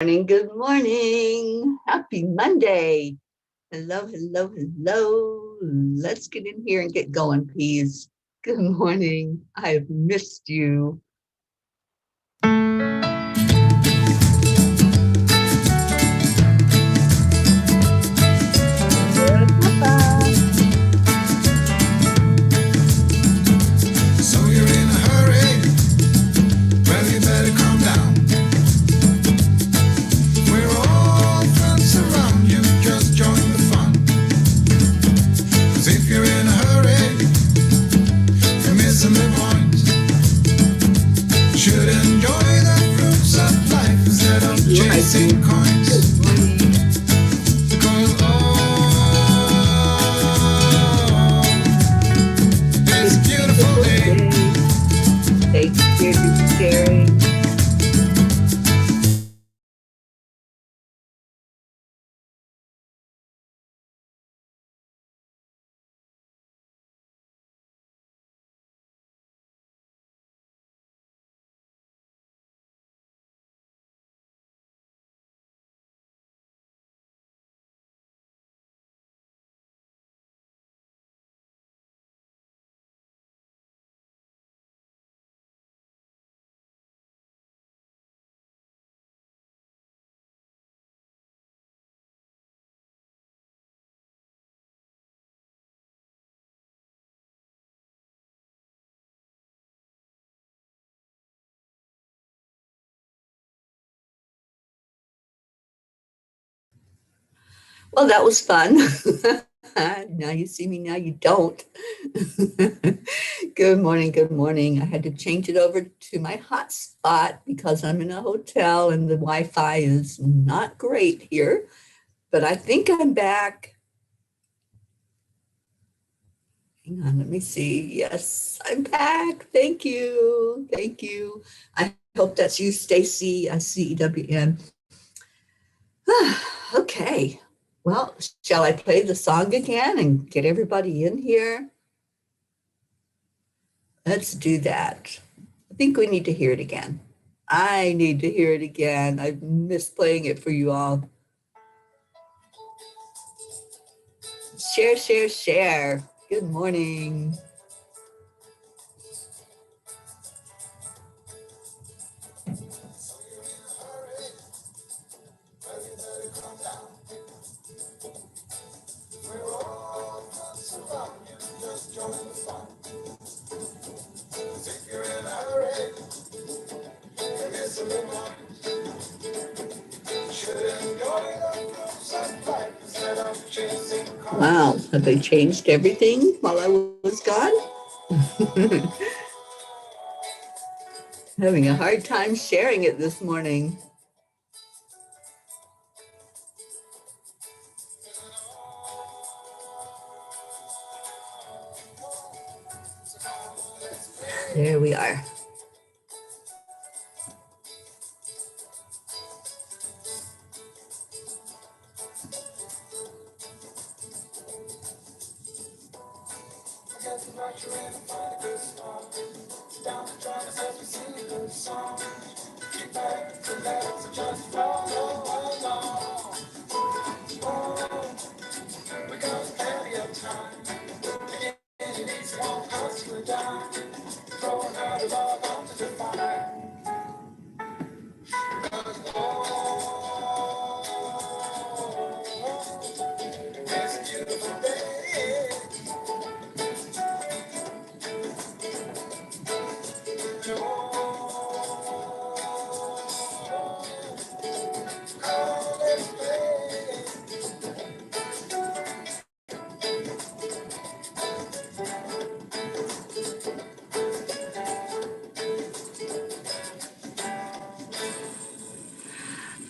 Good morning. Happy Monday. Hello, hello, hello. Let's get in here and get going, please. Good morning. I've missed you. So you're in a hurry? Well, you better calm down. We're all friends around you, just join the fun. 'Cause if you're in a hurry, you're missing the point. Should enjoy the fruits of life instead of chasing coins. Because it's a beautiful day. Thanks for sharing. Well, that was fun. Now you see me, now you don't. Good morning, good morning. I had to change it over to my hotspot because I'm in a hotel and the Wi-Fi is not great here, but I think I'm back. Hang on, let me see. Yes, I'm back. Thank you. Thank you. I hope that's you, Stacy, CEWN. Okay. Well, shall I play the song again and get everybody in here? Let's do that. I think we need to hear it again. I need to hear it again. I've missed playing it for you all. Share, share, share. Good morning. Wow, have they changed everything while I was gone? Having a hard time sharing it this morning. There we are.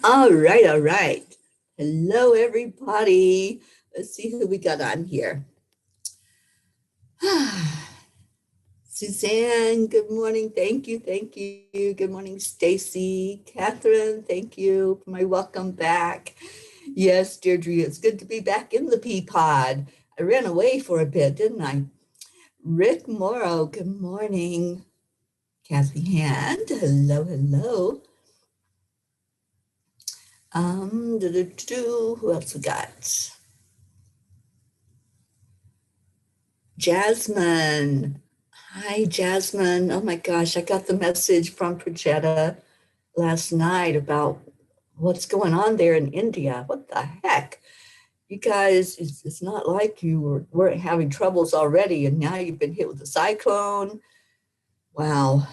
All right, all right. Hello, everybody. Let's see who we got on here. Suzanne, good morning. Thank you, thank you. Good morning, Stacy. Catherine, thank you for my welcome back. Yes, Deirdre, it's good to be back in the pea pod. I ran away for a bit, didn't I? Rick Morrow, good morning. Kathy Hand, hello, hello. Who else we got? Jasmine. Hi, Jasmine. Oh my gosh, I got the message from Projetta last night about what's going on there in India. What the heck? You guys, it's not like you weren't having troubles already, and now you've been hit with a cyclone. Wow.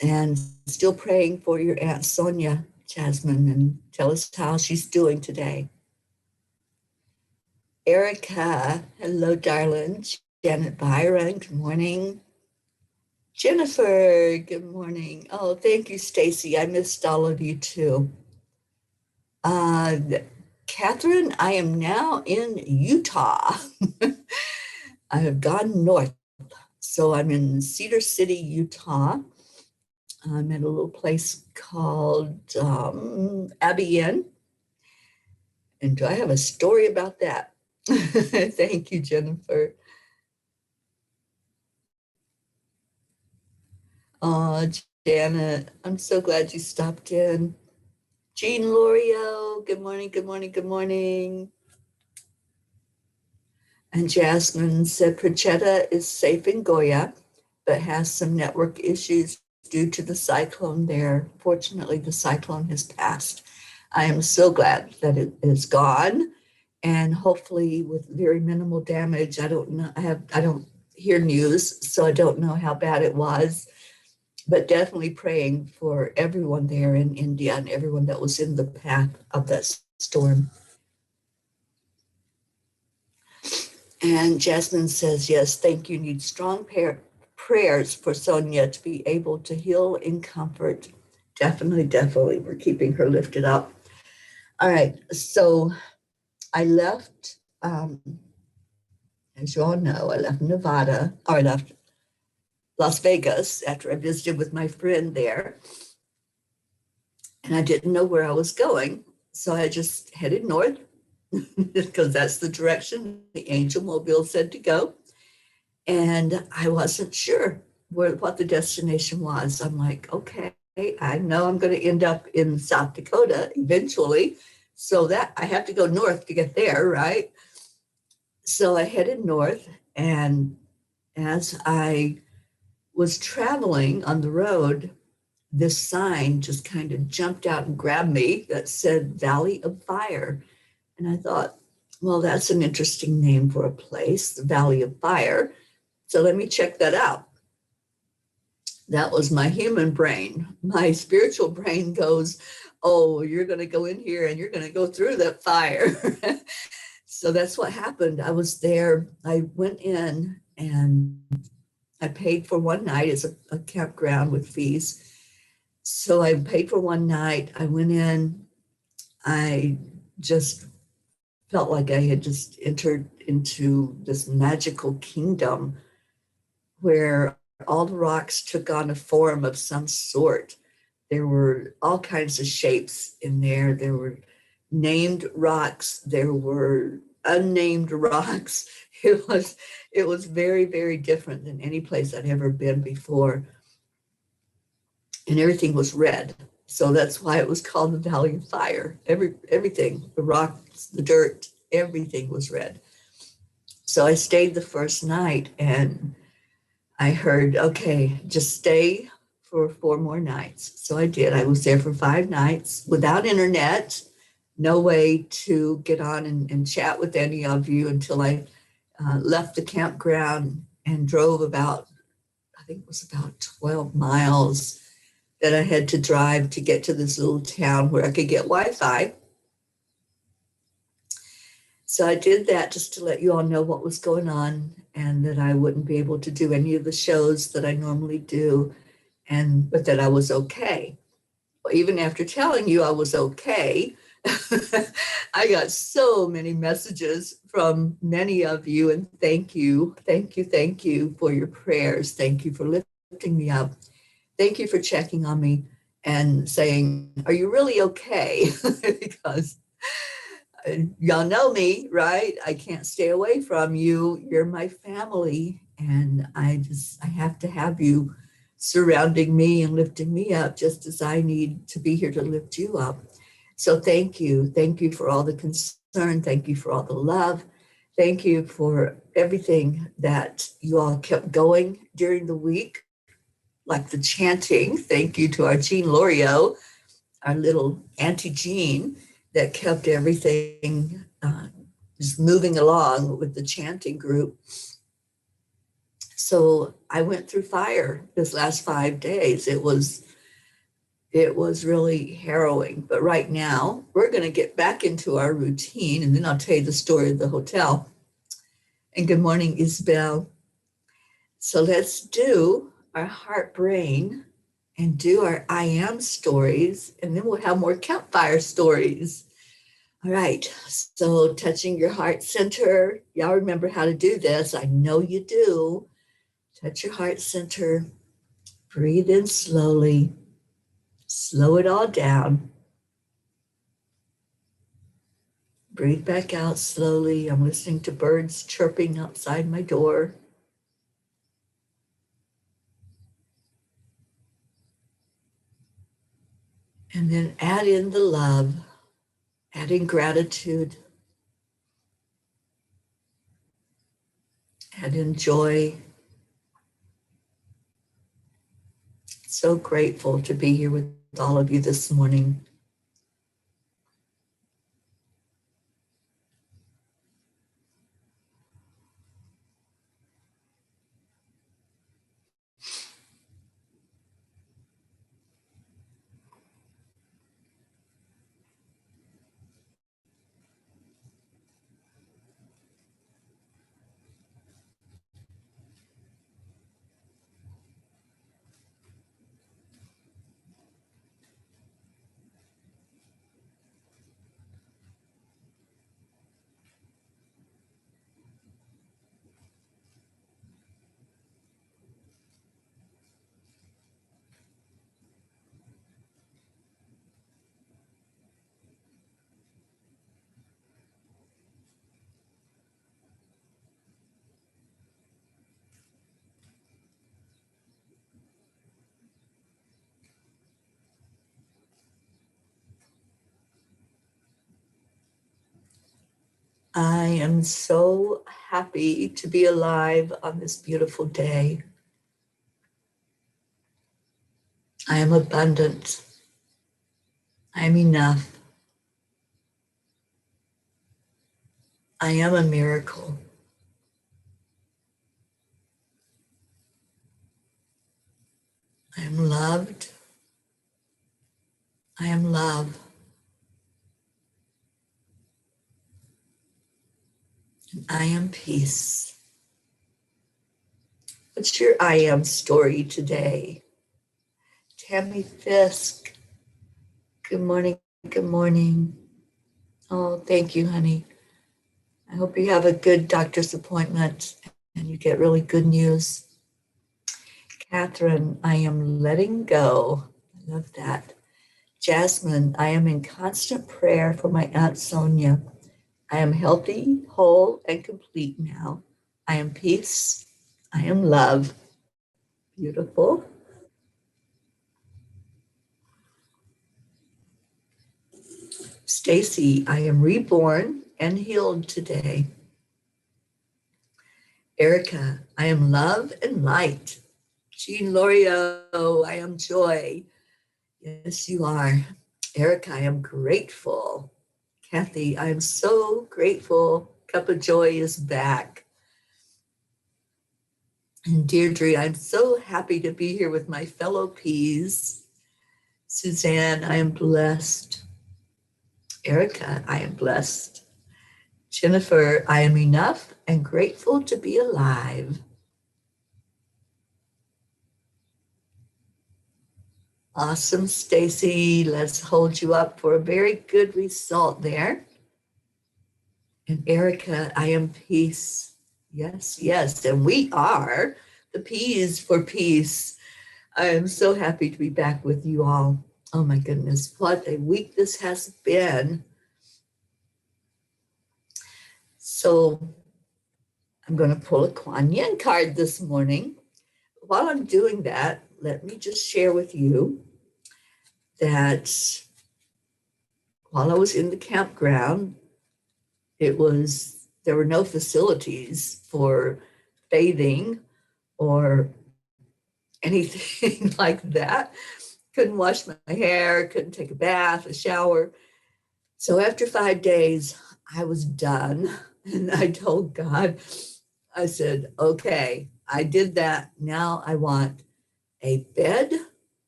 And still praying for your Aunt Sonia, Jasmine, and tell us how she's doing today. Erica, hello, darling. Janet Byron, good morning. Jennifer, good morning. Oh, thank you, Stacy. I missed all of you too. Catherine, I am now in Utah. I have gone north. So I'm in Cedar City, Utah. I'm at a little place called Abbey Inn. And do I have a story about that? Thank you, Jennifer. Oh, Janet, I'm so glad you stopped in. Jean Lorio, good morning, good morning, good morning. And Jasmine said Prochetta is safe in Goya, but has some network issues due to the cyclone there. Fortunately, the cyclone has passed. I am so glad that it is gone, and hopefully with very minimal damage. I don't know. I don't hear news, so I don't know how bad it was, but definitely praying for everyone there in India and everyone that was in the path of that storm. And Jasmine says, yes, thank you. Need strong prayers for Sonia to be able to heal in comfort. Definitely, definitely. We're keeping her lifted up. All right. So I left, as you all know, I left Nevada, or I left Las Vegas after I visited with my friend there. And I didn't know where I was going. So I just headed north because that's the direction the Angel Mobile said to go. And I wasn't sure what the destination was. I'm like, okay, I know I'm going to end up in South Dakota eventually. So that I have to go north to get there, right? So I headed north. And as I was traveling on the road, this sign just kind of jumped out and grabbed me that said Valley of Fire. And I thought, well, that's an interesting name for a place, the Valley of Fire. So let me check that out. That was my human brain. My spiritual brain goes, oh, you're going to go in here and you're going to go through that fire. So that's what happened. I was there. I went in and I paid for one night. It's a campground with fees. So I paid for one night. I went in. I just felt like I had just entered into this magical kingdom where all the rocks took on a form of some sort. There were all kinds of shapes in there. There were named rocks. There were unnamed rocks. It was very, very different than any place I'd ever been before. And everything was red. So that's why it was called the Valley of Fire. Everything, the rocks, the dirt, everything was red. So I stayed the first night and I heard, okay, just stay for 4 more nights. So I did. I was there for 5 nights without internet, no way to get on and chat with any of you until I left the campground and drove about, I think it was about 12 miles that I had to drive to get to this little town where I could get Wi-Fi. So I did that just to let you all know what was going on and that I wouldn't be able to do any of the shows that I normally do, but that I was okay. Well, even after telling you I was okay, I got so many messages from many of you, and thank you for your prayers. Thank you for lifting me up. Thank you for checking on me and saying, are you really okay? Because y'all know me, right? I can't stay away from you. You're my family. And I have to have you surrounding me and lifting me up just as I need to be here to lift you up. So thank you. Thank you for all the concern. Thank you for all the love. Thank you for everything that you all kept going during the week, like the chanting. Thank you to our Jean Lorio, our little Auntie Jean, that kept everything just moving along with the chanting group. So I went through fire this last 5 days. It was really harrowing. But right now, we're going to get back into our routine, and then I'll tell you the story of the hotel. And good morning, Isabel. So let's do our heart brain and do our I am stories, and then we'll have more campfire stories. All right, so touching your heart center. Y'all remember how to do this. I know you do. Touch your heart center. Breathe in slowly. Slow it all down. Breathe back out slowly. I'm listening to birds chirping outside my door. And then add in the love, add in gratitude, add in joy. So grateful to be here with all of you this morning. I am so happy to be alive on this beautiful day. I am abundant. I am enough. I am a miracle. I am loved. I am love. And I am peace. What's your I am story today? Tammy Fisk. Good morning. Good morning. Oh, thank you, honey. I hope you have a good doctor's appointment and you get really good news. Catherine, I am letting go. I love that. Jasmine, I am in constant prayer for my Aunt Sonia. I am healthy, whole, and complete now. I am peace. I am love. Beautiful. Stacy, I am reborn and healed today. Erica, I am love and light. Jean Lorio, I am joy. Yes, you are. Erica, I am grateful. Kathy, I am so grateful. Cuppa JoY is back. And Deirdre, I'm so happy to be here with my fellow peas. Suzanne, I am blessed. Erica, I am blessed. Jennifer, I am enough and grateful to be alive. Awesome, Stacy. Let's hold you up for a very good result there. And Erica, I am peace. Yes, yes. And we are the P's for peace. I am so happy to be back with you all. Oh my goodness, what a week this has been. So I'm going to pull a Kuan Yin card this morning. While I'm doing that, let me just share with you that while I was in the campground, there were no facilities for bathing or anything like that. Couldn't wash my hair, couldn't take a bath, a shower. So after 5 days, I was done. And I told God, I said, okay, I did that. Now I want a bed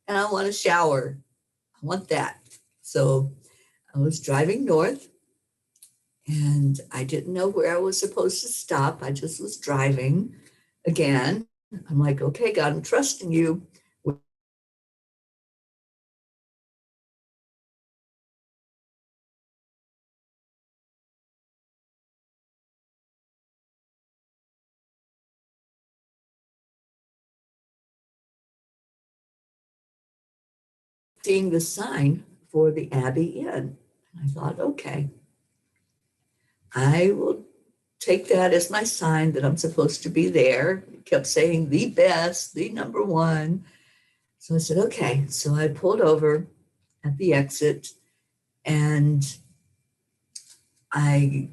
and I want a shower. I want that. So I was driving north and I didn't know where I was supposed to stop. I just was driving again. I'm like, okay, God, I'm trusting you. Seeing the sign for the Abbey Inn. I thought, okay, I will take that as my sign that I'm supposed to be there. It kept saying the best, the number one. So I said, okay. So I pulled over at the exit and I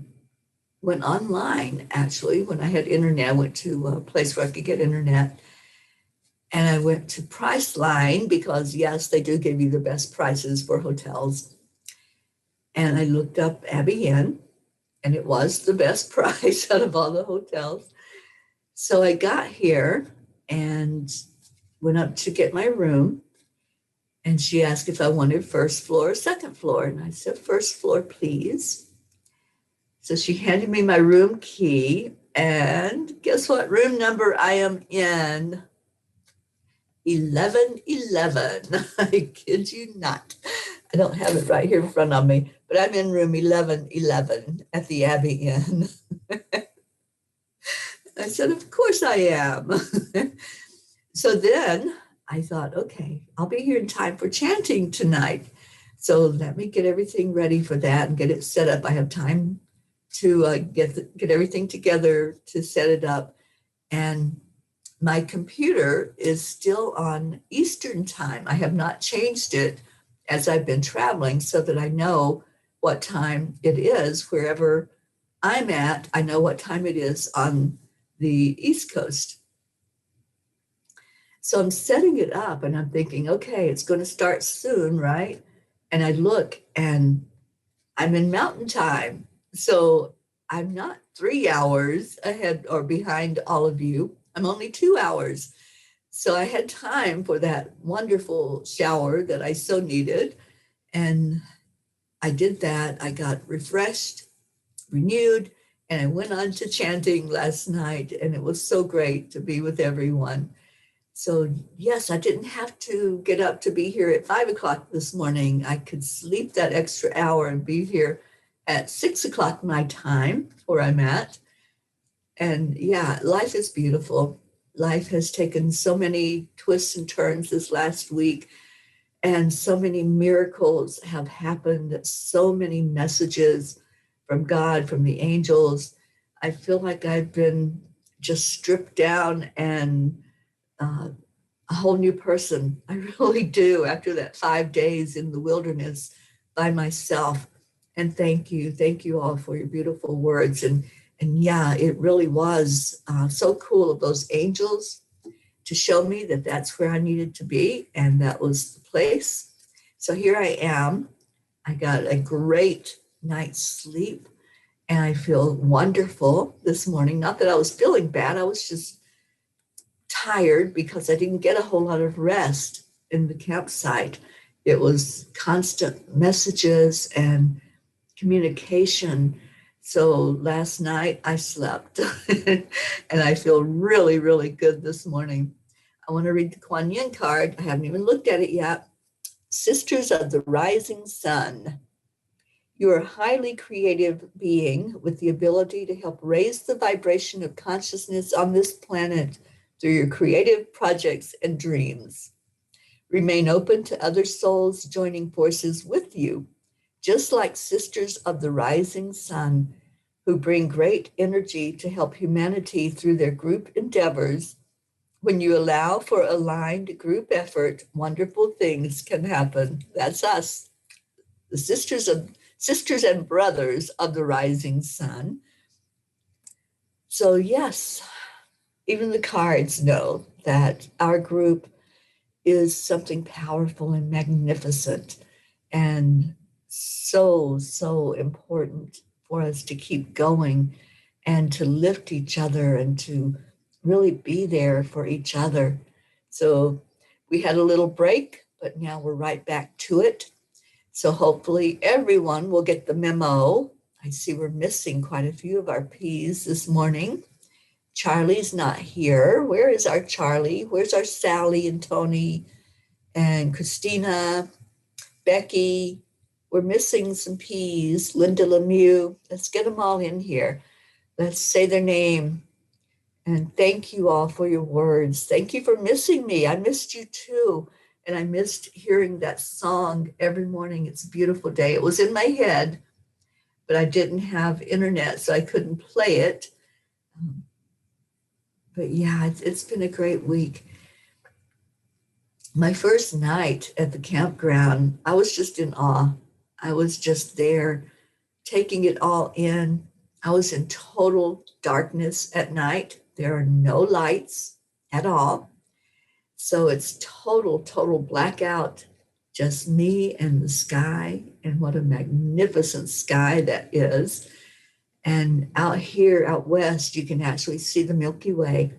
went online actually when I had internet. I went to a place where I could get internet and I went to Priceline because, yes, they do give you the best prices for hotels. And I looked up Abbey Inn and it was the best price out of all the hotels. So I got here and went up to get my room. And she asked if I wanted first floor or second floor. And I said, first floor, please. So she handed me my room key. And guess what room number I am in? 1111. I kid you not. I don't have it right here in front of me, but I'm in room 1111 at the Abbey Inn. I said, of course I am. So then I thought, okay, I'll be here in time for chanting tonight. So let me get everything ready for that and get it set up. I have time to get everything together to set it up. And my computer is still on Eastern time. I have not changed it as I've been traveling so that I know what time it is wherever I'm at. I know what time it is on the East Coast. So I'm setting it up and I'm thinking, okay, it's going to start soon, right? And I look and I'm in mountain time. So I'm not 3 hours ahead or behind all of you. I'm only 2 hours. So I had time for that wonderful shower that I so needed. And I did that. I got refreshed, renewed, and I went on to chanting last night. And it was so great to be with everyone. So yes, I didn't have to get up to be here at 5 o'clock this morning. I could sleep that extra hour and be here at 6 o'clock my time where I'm at. And yeah, life is beautiful. Life has taken so many twists and turns this last week, and so many miracles have happened, so many messages from God, from the angels. I feel like I've been just stripped down and a whole new person. I really do after that 5 days in the wilderness by myself. And thank you all for your beautiful words. And yeah, it really was so cool of those angels to show me that that's where I needed to be, and that was the place. So here I am. I got a great night's sleep, and I feel wonderful this morning. Not that I was feeling bad, I was just tired because I didn't get a whole lot of rest in the campsite. It was constant messages and communication. So last night I slept and I feel really, really good this morning. I want to read the Kuan Yin card. I haven't even looked at it yet. Sisters of the Rising Sun. You are a highly creative being with the ability to help raise the vibration of consciousness on this planet through your creative projects and dreams. Remain open to other souls joining forces with you, just like Sisters of the Rising Sun, who bring great energy to help humanity through their group endeavors. When you allow for aligned group effort, wonderful things can happen. That's us. The Sisters of sisters and brothers of the rising sun. So yes, even the cards know that our group is something powerful and magnificent and so important for us to keep going and to lift each other and to really be there for each other. So we had a little break, but now we're right back to it. So hopefully everyone will get the memo. I see we're missing quite a few of our P's this morning. Charlie's not here. Where is our Charlie? Where's our Sally and Tony and Christina, Becky? We're missing some P's. Linda Lemieux. Let's get them all in here. Let's say their name. And thank you all for your words. Thank you for missing me. I missed you too. And I missed hearing that song every morning. It's a beautiful day. It was in my head, but I didn't have internet, so I couldn't play it. But yeah, it's been a great week. My first night at the campground, I was just in awe. I was just there taking it all in. I was in total darkness at night. There are no lights at all. So it's total blackout, just me and the sky, and what a magnificent sky that is. And out here, out west, you can actually see the Milky Way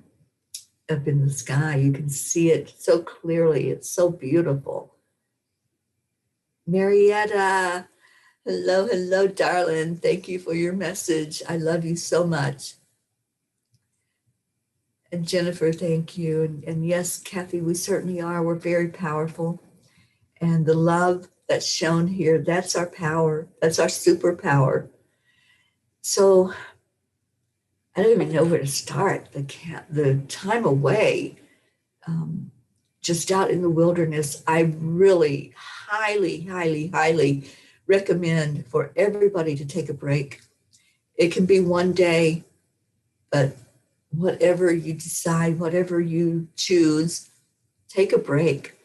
up in the sky. You can see it so clearly. It's so beautiful. Marietta, hello, darling. Thank you for your message. I love you so much. And Jennifer, thank you. And yes, Kathy, we certainly are. We're very powerful. And the love that's shown here, that's our power. That's our superpower. So I don't even know where to start. The time away, just out in the wilderness, I really highly recommend for everybody to take a break. It can be one day, but whatever you decide, whatever you choose, take a break.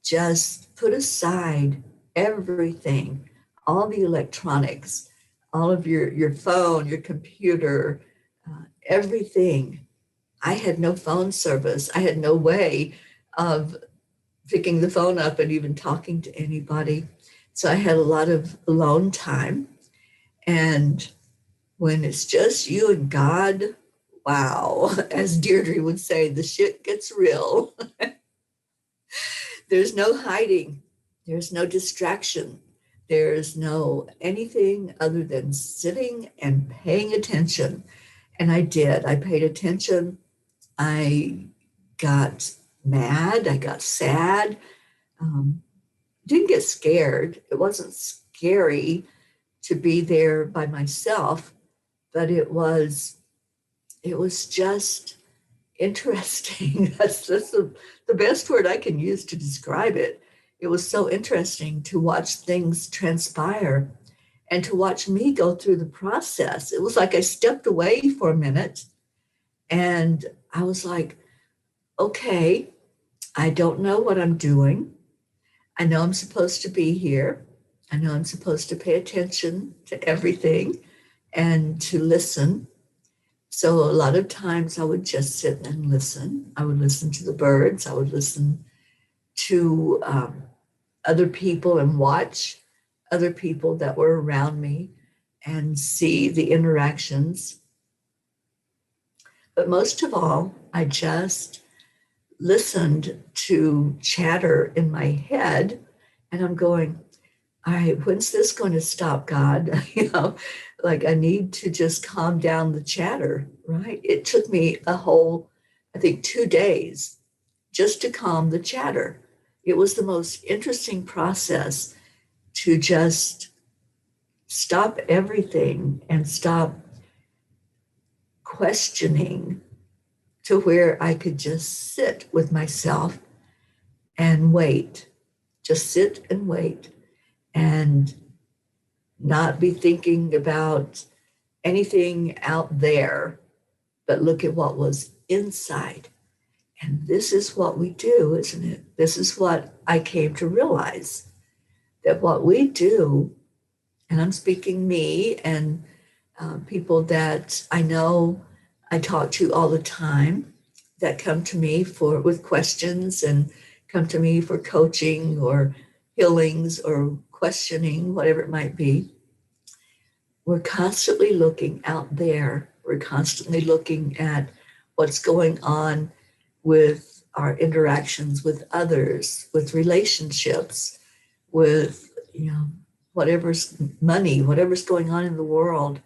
Just put aside everything, all the electronics, all of your phone, your computer, everything. I had no phone service. I had no way of picking the phone up and even talking to anybody. So I had a lot of alone time. And when it's just you and God, wow, as Deirdre would say, the shit gets real. There's no hiding. There's no distraction. There's no anything other than sitting and paying attention. And I did. I paid attention. I got mad. I got sad. Didn't get scared. It wasn't scary to be there by myself, but it was just interesting. That's the best word I can use to describe it. It was so interesting to watch things transpire and to watch me go through the process. It was like I stepped away for a minute and I was like, okay, I don't know what I'm doing. I know I'm supposed to be here. I know I'm supposed to pay attention to everything and to listen. So a lot of times I would just sit and listen. I would listen to the birds. I would listen to other people and watch other people that were around me and see the interactions. But most of all, I just listened to chatter in my head and I'm going, all right, when's this going to stop, God? Like I need to just calm down the chatter, right? It took me a whole, I think, 2 days just to calm the chatter. It was the most interesting process to just stop everything and stop questioning to where I could just sit with myself and wait, just sit and wait and not be thinking about anything out there, but look at what was inside. And this is what we do, isn't it? This is what I came to realize, that what we do And I'm speaking me and people that I know I talk to all the time that come to me for with questions and come to me for coaching or healings or questioning, whatever it might be. We're constantly looking out there. We're constantly looking at what's going on with our interactions with others, with relationships, with, whatever's money, whatever's going on in the world.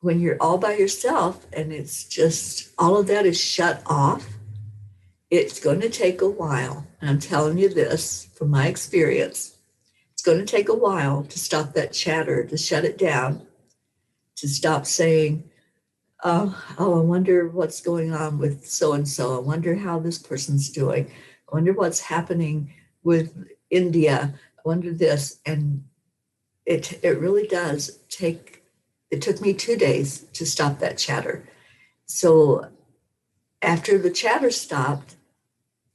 When you're all by yourself and it's just all of that is shut off, it's going to take a while. And I'm telling you this from my experience. It's going to take a while to stop that chatter, to shut it down, to stop saying, I wonder what's going on with so and so. I wonder how this person's doing. I wonder what's happening with India. I wonder this. And it really does take, it took me 2 days to stop that chatter. So after the chatter stopped,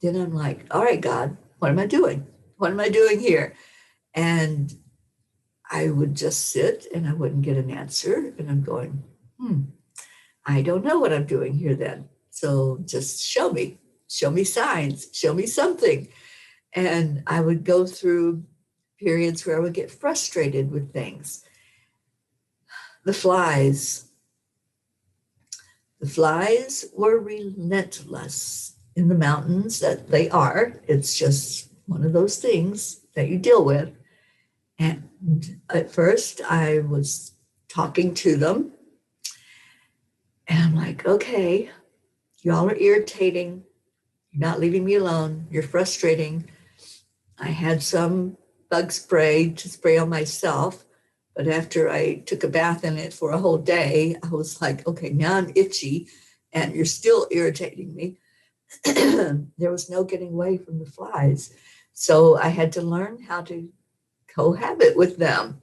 then I'm like, all right, God, what am I doing? What am I doing here? And I would just sit and I wouldn't get an answer. And I'm going, I don't know what I'm doing here then. So just show me signs, show me something. And I would go through periods where I would get frustrated with things. The flies. The flies were relentless in the mountains that they are. It's just one of those things that you deal with. And at first I was talking to them and I'm like, okay, y'all are irritating. You're not leaving me alone. You're frustrating. I had some bug spray to spray on myself, but after I took a bath in it for a whole day, I was like, okay, now I'm itchy and you're still irritating me. There was no getting away from the flies. So I had to learn how to cohabit with them.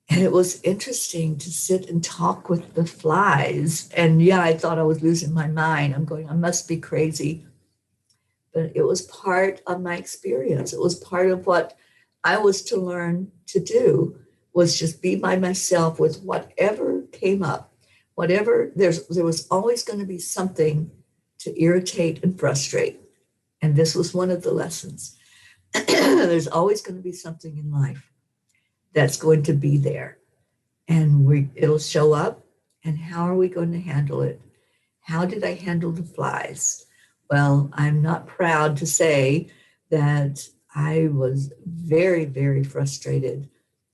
And it was interesting to sit and talk with the flies. And yeah, I thought I was losing my mind. I'm going, I must be crazy. But it was part of my experience. It was part of what I was to learn to do, was just be by myself with whatever came up. Whatever, there was always going to be something to irritate and frustrate. And this was one of the lessons. There's always going to be something in life that's going to be there. And it'll show up. And how are we going to handle it? How did I handle the flies? Well, I'm not proud to say that I was very, very frustrated.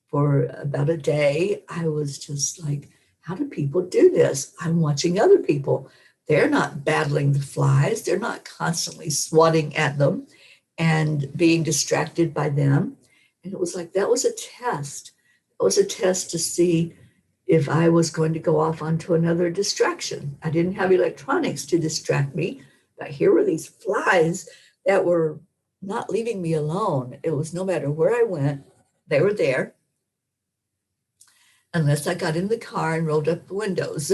For about a day, I was just like, how do people do this? I'm watching other people. They're not battling the flies. They're not constantly swatting at them and being distracted by them. And it was like, that was a test. It was a test to see if I was going to go off onto another distraction. I didn't have electronics to distract me, but here were these flies that were not leaving me alone. It was no matter where I went, they were there, unless I got in the car and rolled up the windows.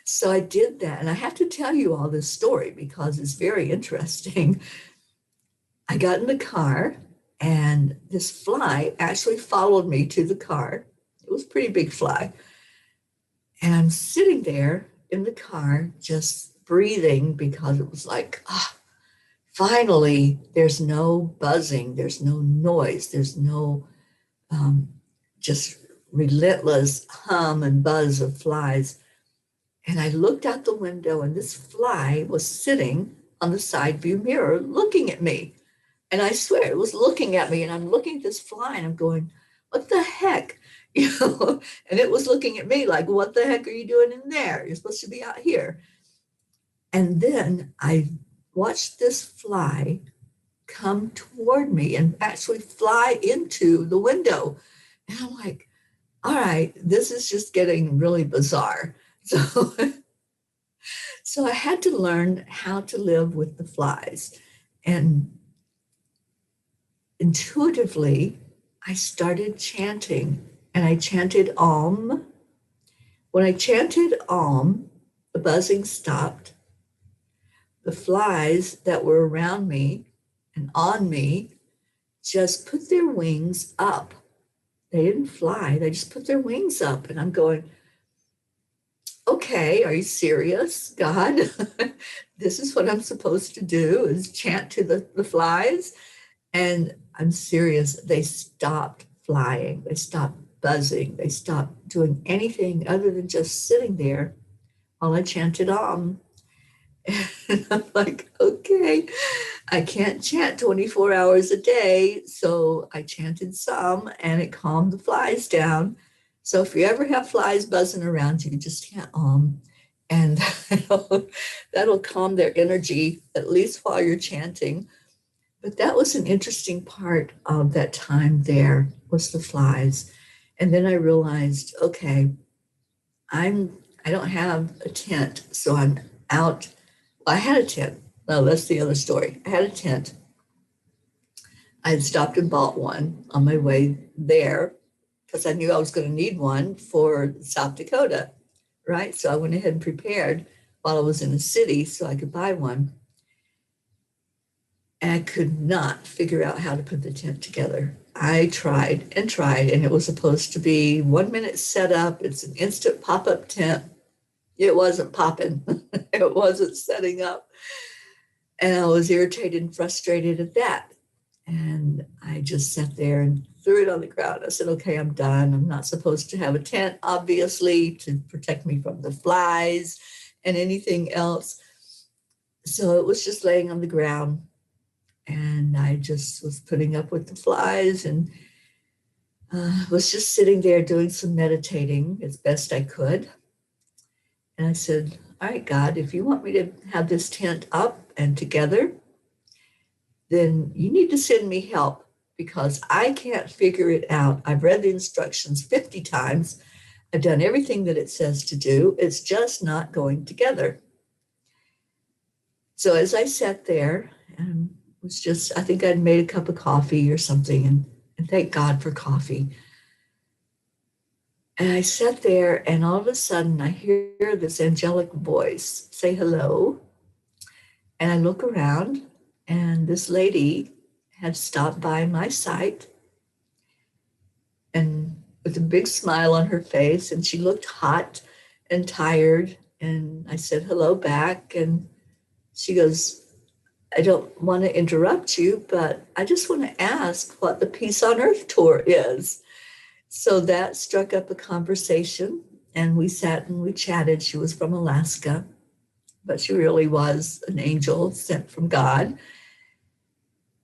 So I did that. And I have to tell you all this story because it's very interesting. I got in the car and this fly actually followed me to the car. It was a pretty big fly. And I'm sitting there in the car just breathing because it was like, finally, there's no buzzing, there's no noise, there's no just relentless hum and buzz of flies. And I looked out the window and this fly was sitting on the side view mirror looking at me. And I swear it was looking at me and I'm looking at this fly and I'm going, what the heck? And it was looking at me like, what the heck are you doing in there? You're supposed to be out here. And then I watched this fly come toward me and actually fly into the window. And I'm like, all right, this is just getting really bizarre. So, so I had to learn how to live with the flies. And intuitively, I started chanting and I chanted Om. When I chanted Om, the buzzing stopped. The flies that were around me and on me just put their wings up. They didn't fly, they just put their wings up. And I'm going, okay, are you serious, God? This is what I'm supposed to do, is chant to the flies? And I'm serious. They stopped flying. They stopped buzzing. They stopped doing anything other than just sitting there while I chanted Om. And I'm like, okay, I can't chant 24 hours a day. So I chanted some and it calmed the flies down. So if you ever have flies buzzing around you, just chant Om. And that'll calm their energy, at least while you're chanting. But that was an interesting part of that time there, was the flies. And then I realized, okay, I don't have a tent, so I'm out. Well, I had a tent. No, that's the other story. I had a tent. I had stopped and bought one on my way there because I knew I was going to need one for South Dakota, right? So I went ahead and prepared while I was in the city so I could buy one. And I could not figure out how to put the tent together. I tried, and it was supposed to be 1 minute setup. It's an instant pop-up tent. It wasn't popping. It wasn't setting up. And I was irritated and frustrated at that. And I just sat there and threw it on the ground. I said, okay, I'm done. I'm not supposed to have a tent, obviously, to protect me from the flies and anything else. So it was just laying on the ground. And I just was putting up with the flies and was just sitting there doing some meditating as best I could. And I said, all right, God, if you want me to have this tent up and together, then you need to send me help because I can't figure it out. I've read the instructions 50 times. I've done everything that it says to do. It's just not going together. So as I sat there and was just, I think I'd made a cup of coffee or something, and thank God for coffee. And I sat there, and all of a sudden I hear this angelic voice say hello. And I look around, and this lady had stopped by my site and with a big smile on her face, and she looked hot and tired. And I said hello back, and she goes, I don't want to interrupt you, but I just want to ask what the Peace on Earth tour is. So that struck up a conversation, and we sat and we chatted. She was from Alaska, but she really was an angel sent from God.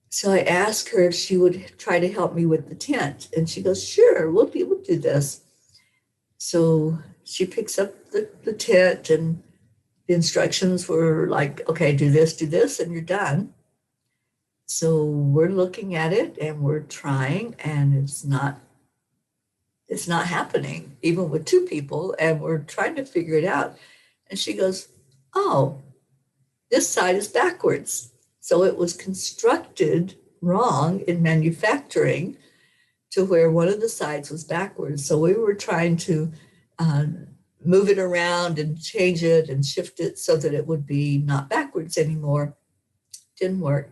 So I asked her if she would try to help me with the tent, and she goes, sure, we'll do this. So she picks up the tent, and the instructions were like, okay, do this, and you're done. So we're looking at it and we're trying, and it's not happening, even with two people, and we're trying to figure it out. And she goes, oh, this side is backwards. So it was constructed wrong in manufacturing to where one of the sides was backwards. So we were trying to move it around and change it and shift it so that it would be not backwards anymore. Didn't work.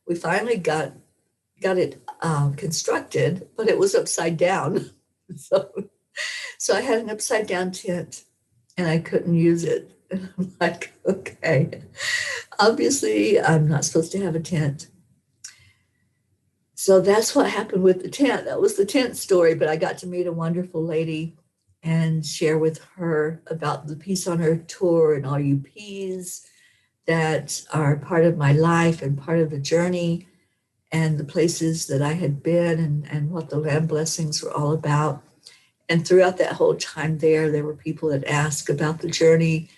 We finally got it constructed, but it was upside down. So I had an upside down tent and I couldn't use it. And I'm like, okay, obviously I'm not supposed to have a tent. So that's what happened with the tent. That was the tent story, but I got to meet a wonderful lady and share with her about the Peace on Earth tour and all you Ps that are part of my life and part of the journey and the places that I had been and what the land blessings were all about. And throughout that whole time there were people that asked about the journey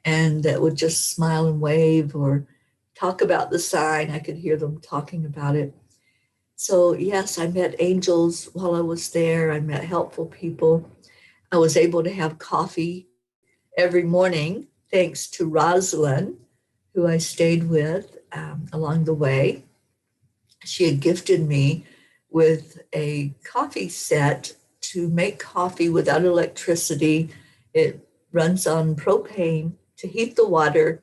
and that would just smile and wave or talk about the sign. I could hear them talking about it. So yes, I met angels while I was there. I met helpful people. I was able to have coffee every morning, thanks to Rosalind, who I stayed with along the way. She had gifted me with a coffee set to make coffee without electricity. It runs on propane to heat the water,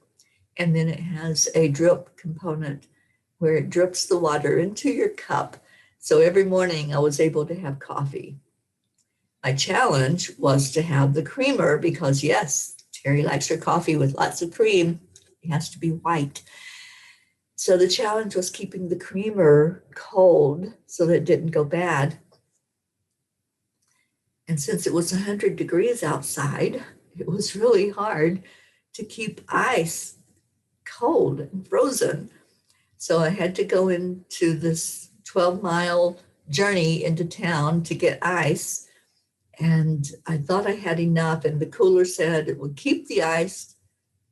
and then it has a drip component where it drips the water into your cup So every morning I was able to have coffee. My challenge was to have the creamer because, yes, Teri likes her coffee with lots of cream. It has to be white. So the challenge was keeping the creamer cold so that it didn't go bad. And since it was 100 degrees outside, it was really hard to keep ice cold and frozen. So I had to go into this 12-mile journey into town to get ice. And I thought I had enough. And the cooler said it would keep the ice,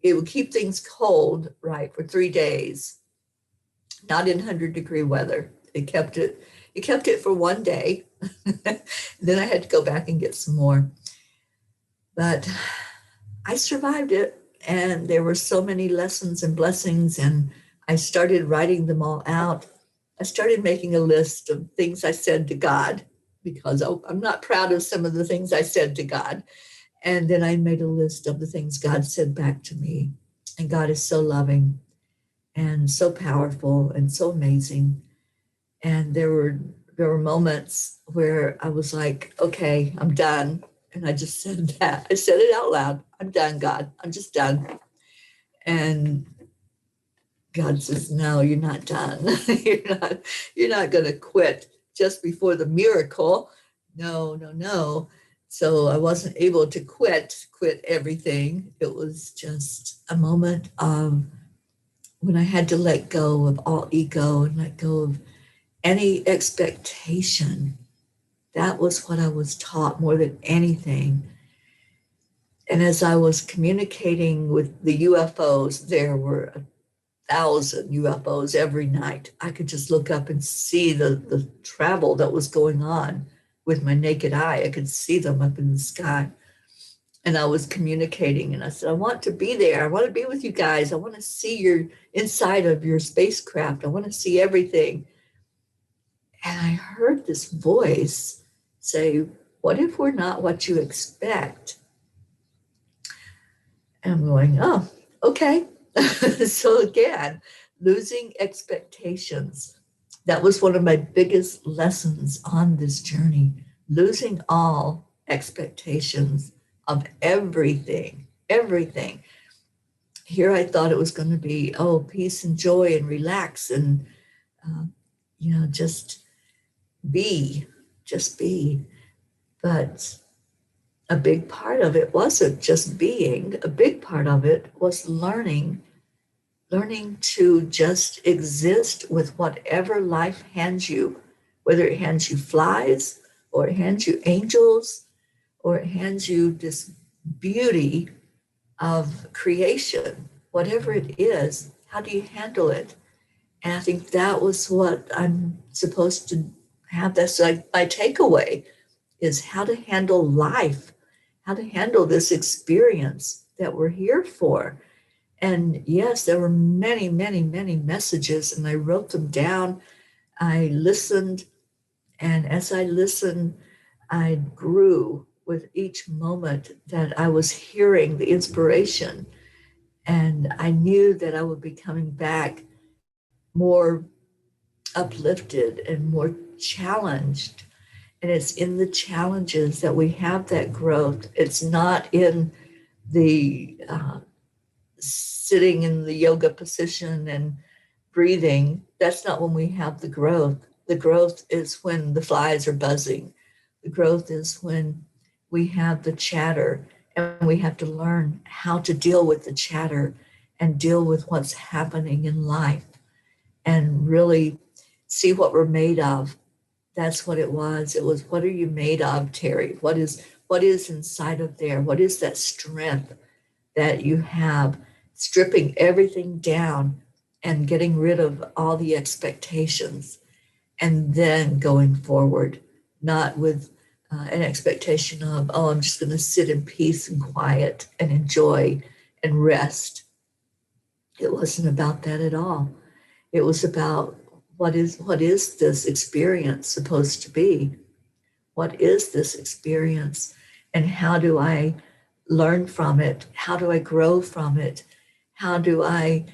it would keep things cold, right, for 3 days, not in 100-degree weather. It kept it for one day. Then I had to go back and get some more. But I survived it. And there were so many lessons and blessings. And I started writing them all out. I started making a list of things I said to God because I'm not proud of some of the things I said to God. And then I made a list of the things God said back to me. And God is so loving and so powerful and so amazing. And there were moments where I was like, okay, I'm done. And I just said that. I said it out loud. I'm done, God. I'm just done. And God says, no, you're not done. You're not going to quit just before the miracle. No, no, no. So I wasn't able to quit everything. It was just a moment of when I had to let go of all ego and let go of any expectation. That was what I was taught more than anything. And as I was communicating with the UFOs, there were 1,000 UFOs every night. I could just look up and see the travel that was going on with my naked eye. I could see them up in the sky. And I was communicating and I said, I want to be there. I want to be with you guys. I want to see your inside of your spacecraft. I want to see everything. And I heard this voice say, what if we're not what you expect? And I'm going, oh, okay. So again, losing expectations. That was one of my biggest lessons on this journey, losing all expectations of everything, everything. Here I thought it was going to be, oh, peace and joy and relax and, uh, just be, just be. But a big part of it wasn't just being, a big part of it was learning to just exist with whatever life hands you, whether it hands you flies or it hands you angels or it hands you this beauty of creation, whatever it is, how do you handle it? And I think that was what I'm supposed to have. That's like my takeaway is how to handle life, how to handle this experience that we're here for. And yes, there were many, many, many messages, and I wrote them down. I listened, and as I listened, I grew with each moment that I was hearing the inspiration. And I knew that I would be coming back more uplifted and more challenged. And it's in the challenges that we have that growth. It's not in the sitting in the yoga position and breathing. That's not when we have the growth. The growth is when the flies are buzzing. The growth is when we have the chatter and we have to learn how to deal with the chatter and deal with what's happening in life and really see what we're made of. That's what it was. It was, what are you made of, Teri? What is inside of there? What is that strength that you have, stripping everything down and getting rid of all the expectations and then going forward, not with an expectation of, oh, I'm just going to sit in peace and quiet and enjoy and rest. It wasn't about that at all. It was about what is this experience supposed to be? What is this experience? And how do I learn from it? How do I grow from it? How do I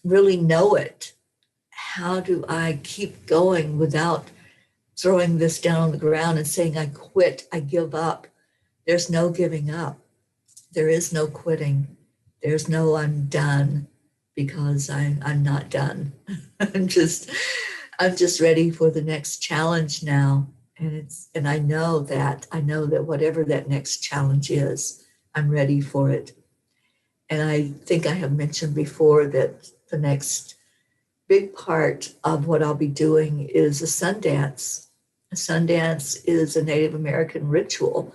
really know it? how do I keep going without throwing this down on the ground and saying, I quit, I give up. There's no giving up. There is no quitting. There's no I'm done, because I'm not done. I'm just ready for the next challenge now. And I know that whatever that next challenge is, I'm ready for it. And I think I have mentioned before that the next big part of what I'll be doing is a sun dance. A sun dance is a Native American ritual,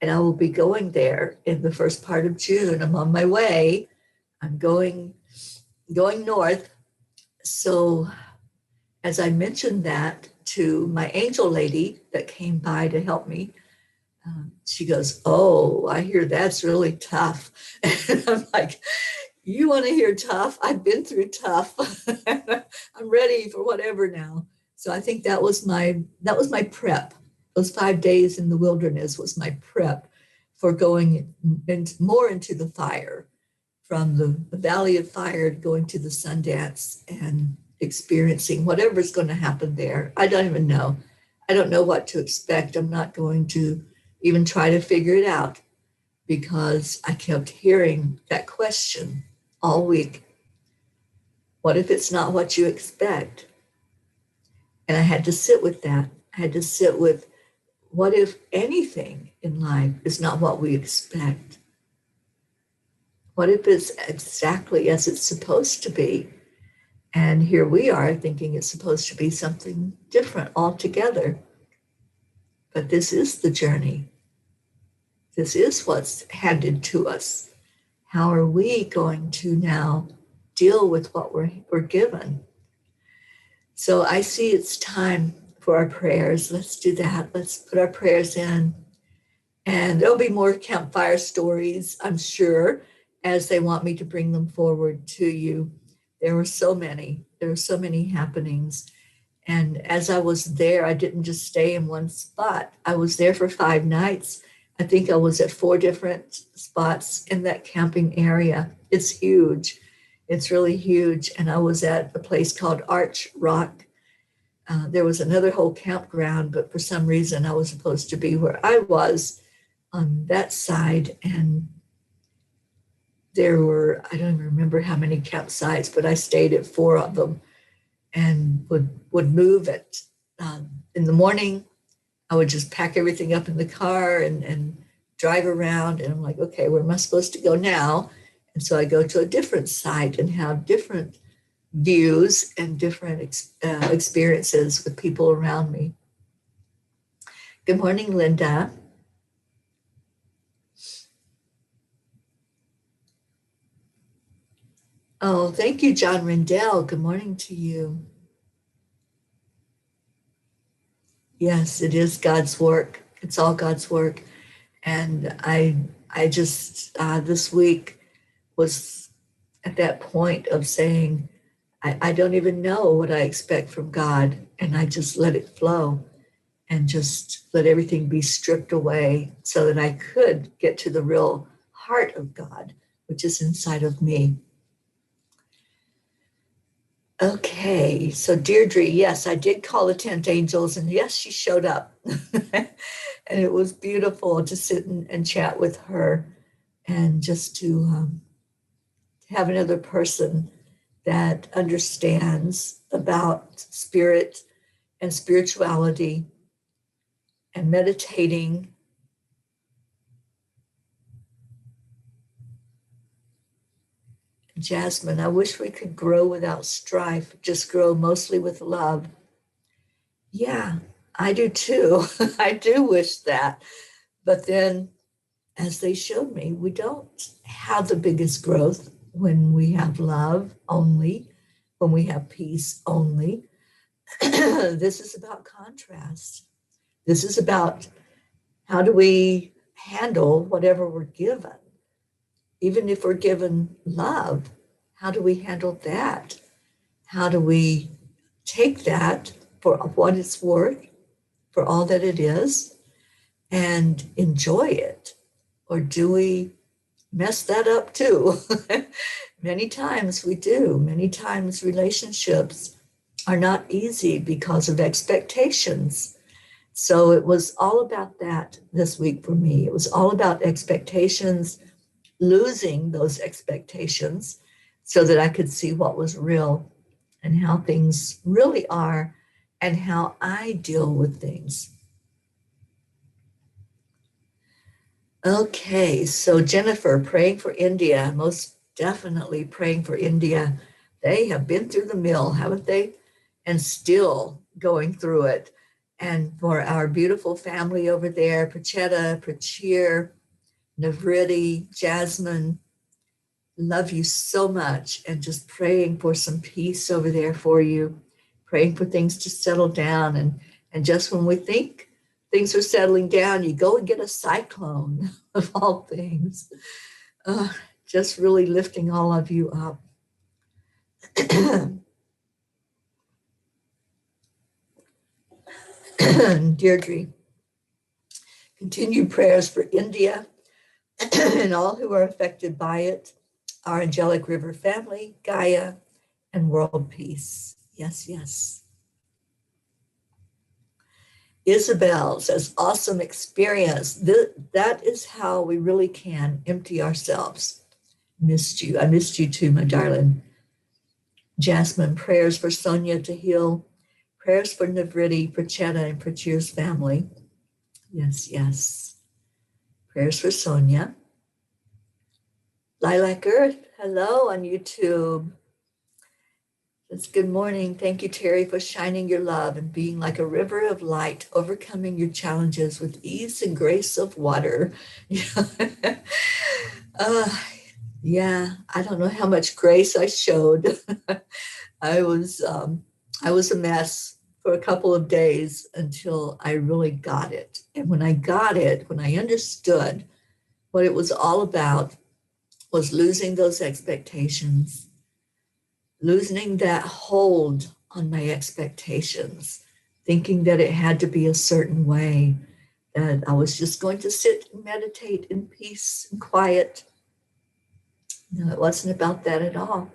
and I will be going there in the first part of June. I'm on my way. I'm going north. So as I mentioned that to my angel lady that came by to help me, she goes, "Oh, I hear that's really tough." And I'm like, "You want to hear tough? I've been through tough. I'm ready for whatever now." So I think that was my prep. Those 5 days in the wilderness was my prep for going more into the fire, from the valley of fire to going to the Sundance and experiencing whatever's going to happen there. I don't even know. I don't know what to expect. I'm not going to even try to figure it out, because I kept hearing that question all week. What if it's not what you expect? And I had to sit with that. I had to sit with, what if anything in life is not what we expect? What if it's exactly as it's supposed to be? And here we are thinking it's supposed to be something different altogether. But this is the journey. This is what's handed to us. How are we going to now deal with what we're given? So I see it's time for our prayers. Let's do that. Let's put our prayers in. And there'll be more campfire stories, I'm sure, as they want me to bring them forward to you. There were so many happenings. And as I was there, I didn't just stay in one spot. I was there for 5 nights. I think I was at 4 different spots in that camping area. It's huge. It's really huge. And I was at a place called Arch Rock. There was another whole campground, but for some reason I was supposed to be where I was on that side. And there were, I don't even remember how many campsites, but I stayed at 4 of them and would move it. In the morning, I would just pack everything up in the car and drive around. And I'm like, okay, where am I supposed to go now? And so I go to a different site and have different views and different experiences with people around me. Good morning, Linda. Oh, thank you, John Rendell. Good morning to you. Yes, it is God's work. It's all God's work. And I just, this week was at that point of saying, I don't even know what I expect from God. And I just let it flow and just let everything be stripped away so that I could get to the real heart of God, which is inside of me. Okay, so Deirdre, yes, I did call the tent angels, and yes, she showed up. And it was beautiful to sit and chat with her, and just to have another person that understands about spirit and spirituality and meditating. Jasmine, I wish we could grow without strife, just grow mostly with love. Yeah, I do too. I do wish that. But then, as they showed me, we don't have the biggest growth when we have love only, when we have peace only. This is about contrast. This is about, how do we handle whatever we're given? Even if we're given love, how do we handle that? How do we take that for what it's worth, for all that it is, and enjoy it? Or do we mess that up too? Many times we do. Many times relationships are not easy because of expectations. So it was all about that this week for me. It was all about expectations, losing those expectations so that I could see what was real and how things really are and how I deal with things. Okay, so Jennifer, praying for India, most definitely praying for India. They have been through the mill, haven't they? And still going through it. And for our beautiful family over there, Prachetta, Prachir, Navriti, Jasmine, love you so much. And just praying for some peace over there for you, praying for things to settle down. And just when we think things are settling down, you go and get a cyclone of all things. Uh, just really lifting all of you up. Deirdre, continued prayers for India and all who are affected by it, our Angelic River Family, Gaia, and world peace. Yes, yes. Isabel says, awesome experience. That is how we really can empty ourselves. Missed you. I missed you too, my darling. Jasmine, prayers for Sonia to heal. Prayers for Navriti, Prachetta, and Prachir's family. Yes, yes. Prayers for Sonia. Lilac Earth, hello on YouTube. It's good morning. Thank you, Teri, for shining your love and being like a river of light, overcoming your challenges with ease and grace of water. uh, yeah, I don't know how much grace I showed. I was a mess for a couple of days until I really got it. And when I got it, when I understood what it was all about, was losing those expectations, losing that hold on my expectations, thinking that it had to be a certain way, that I was just going to sit and meditate in peace and quiet. No, it wasn't about that at all.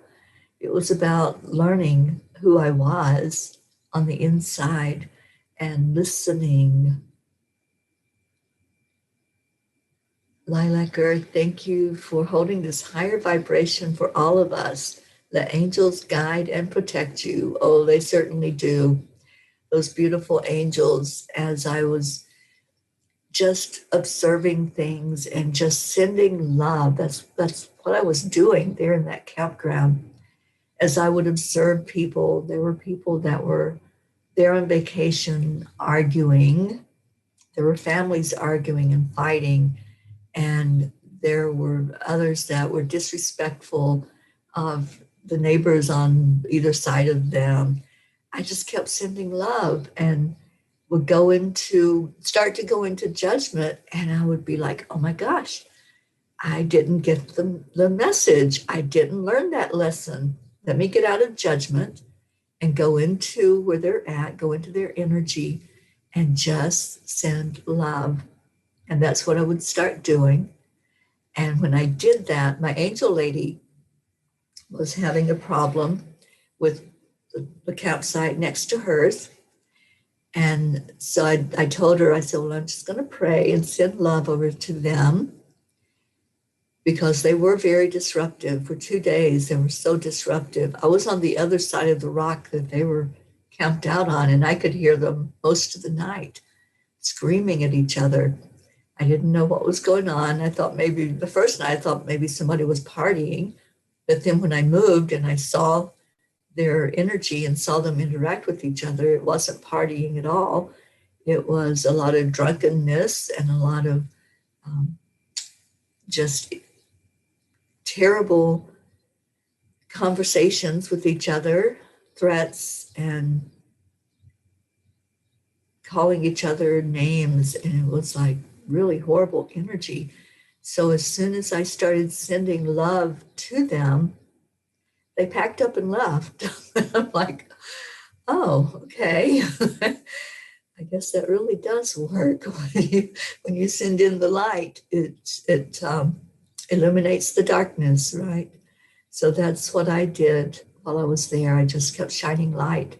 It was about learning who I was on the inside and listening. Lilac Earth, thank you for holding this higher vibration for all of us. Let angels guide and protect you. Oh, they certainly do. Those beautiful angels, as I was just observing things and just sending love. That's what I was doing there in that campground. As I would observe people, there were people that were there on vacation arguing. There were families arguing and fighting. And there were others that were disrespectful of the neighbors on either side of them. I just kept sending love and would start to go into judgment. And I would be like, oh my gosh, I didn't get the message. I didn't learn that lesson. Let me get out of judgment and go into where they're at, go into their energy and just send love. And that's what I would start doing. And when I did that, my angel lady was having a problem with the campsite next to hers. And so I told her, I said, well, I'm just going to pray and send love over to them because they were very disruptive. For 2 days, they were so disruptive. I was on the other side of the rock that they were camped out on, and I could hear them most of the night screaming at each other. I didn't know what was going on. I thought maybe the first night I thought maybe somebody was partying. But then when I moved and I saw their energy and saw them interact with each other, it wasn't partying at all. It was a lot of drunkenness and a lot of just terrible conversations with each other, threats and calling each other names. And it was like really horrible energy. So as soon as I started sending love to them, they packed up and left. I'm like, oh, okay. I guess that really does work. When you send in the light, it illuminates the darkness, right? So that's what I did while I was there. I just kept shining light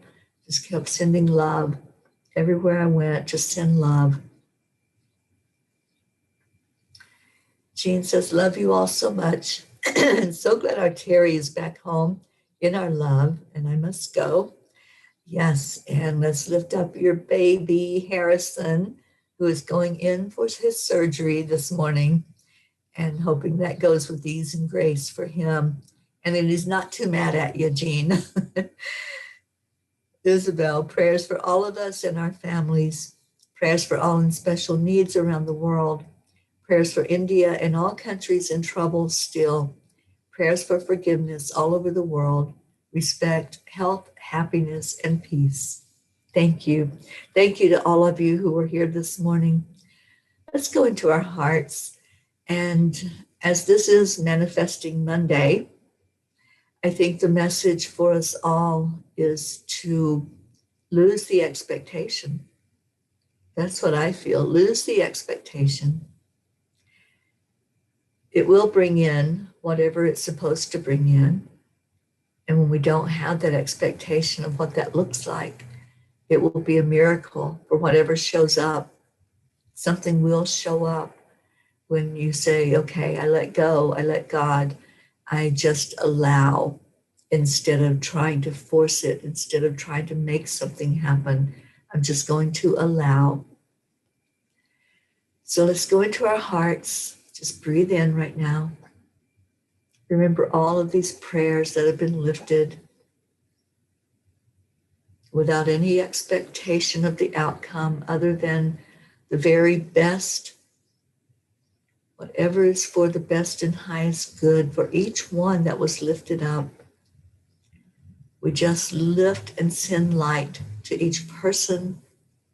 Just kept sending love. Everywhere I went, just send love. Jean says, love you all so much. And so glad our Teri is back home in our love, and I must go. Yes, and let's lift up your baby, Harrison, who is going in for his surgery this morning, and hoping that goes with ease and grace for him. And that he's not too mad at you, Jean. Isabel, prayers for all of us and our families. Prayers for all in special needs around the world. Prayers for India and all countries in trouble still. Prayers for forgiveness all over the world. Respect, health, happiness, and peace. Thank you. Thank you to all of you who are here this morning. Let's go into our hearts. And as this is Manifesting Monday, I think the message for us all is to lose the expectation. That's what I feel. Lose the expectation. It will bring in whatever it's supposed to bring in. And when we don't have that expectation of what that looks like, it will be a miracle for whatever shows up. Something will show up when you say, okay, I let go, I let God, I just allow, instead of trying to force it, instead of trying to make something happen. I'm just going to allow. So let's go into our hearts. Just breathe in right now. Remember all of these prayers that have been lifted without any expectation of the outcome other than the very best, whatever is for the best and highest good for each one that was lifted up. We just lift and send light to each person,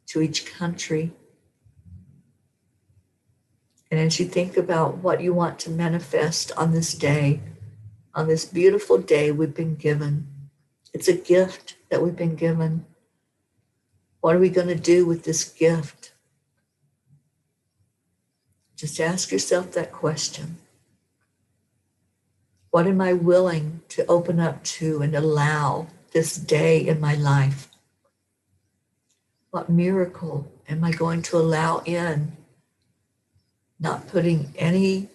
to each country. And as you think about what you want to manifest on this day, on this beautiful day we've been given, it's a gift that we've been given. What are we going to do with this gift? Just ask yourself that question. What am I willing to open up to and allow this day in my life? What miracle am I going to allow in? Not putting any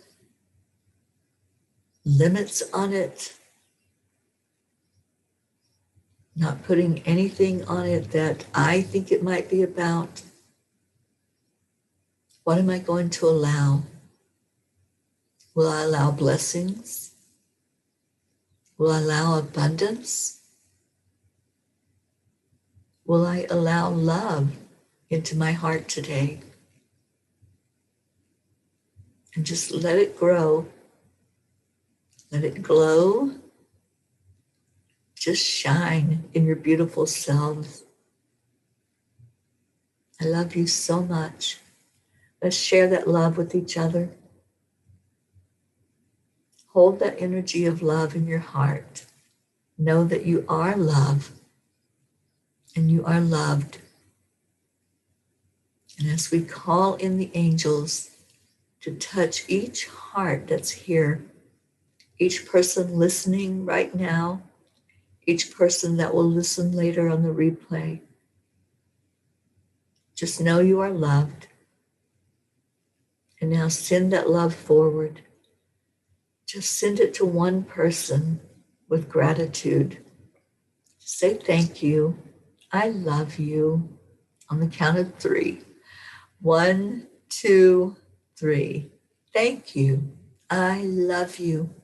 limits on it. Not putting anything on it that I think it might be about. What am I going to allow? Will I allow blessings? Will I allow abundance? Will I allow love into my heart today? And just let it grow. Let it glow. Just shine in your beautiful selves. I love you so much. Let's share that love with each other. Hold that energy of love in your heart. Know that you are love and you are loved. And as we call in the angels to touch each heart that's here, each person listening right now, each person that will listen later on the replay, just know you are loved. And now send that love forward. Just send it to one person with gratitude. Say thank you. I love you. On the count of 3. 1, 2, 3. Thank you. I love you.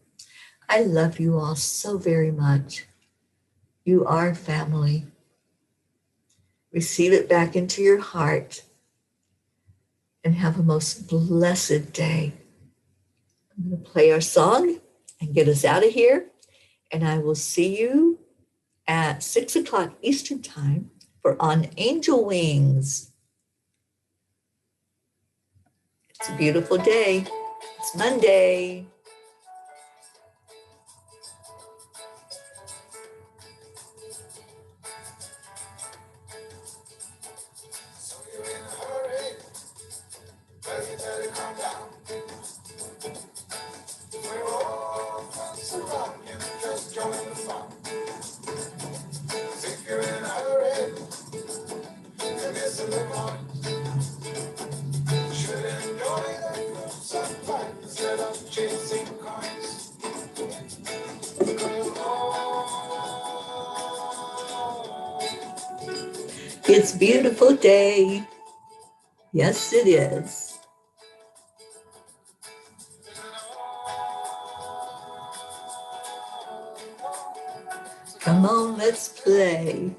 I love you all so very much. You are family. Receive it back into your heart and have a most blessed day. I'm going to play our song and get us out of here. And I will see you at 6 o'clock Eastern Time for On Angel Wings. It's a beautiful day. It's Monday. So you're in a hurry, better calm down. We're all surrounding, just join the fun. 'Cause if you're in a hurry, It's a beautiful day. Yes, it is. Come on, let's play.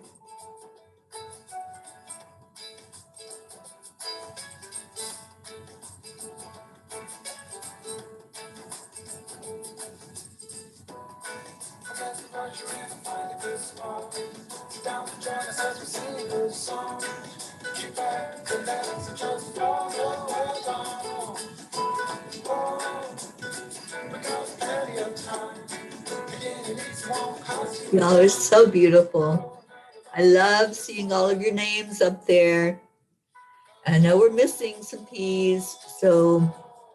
Y'all are so beautiful. I love seeing all of your names up there. I know we're missing some P's, so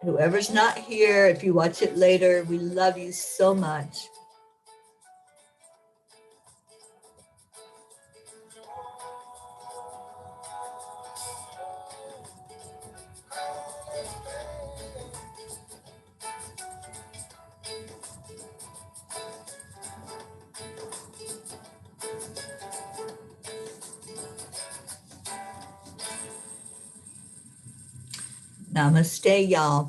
whoever's not here, if you watch it later, we love you so much. Namaste, y'all.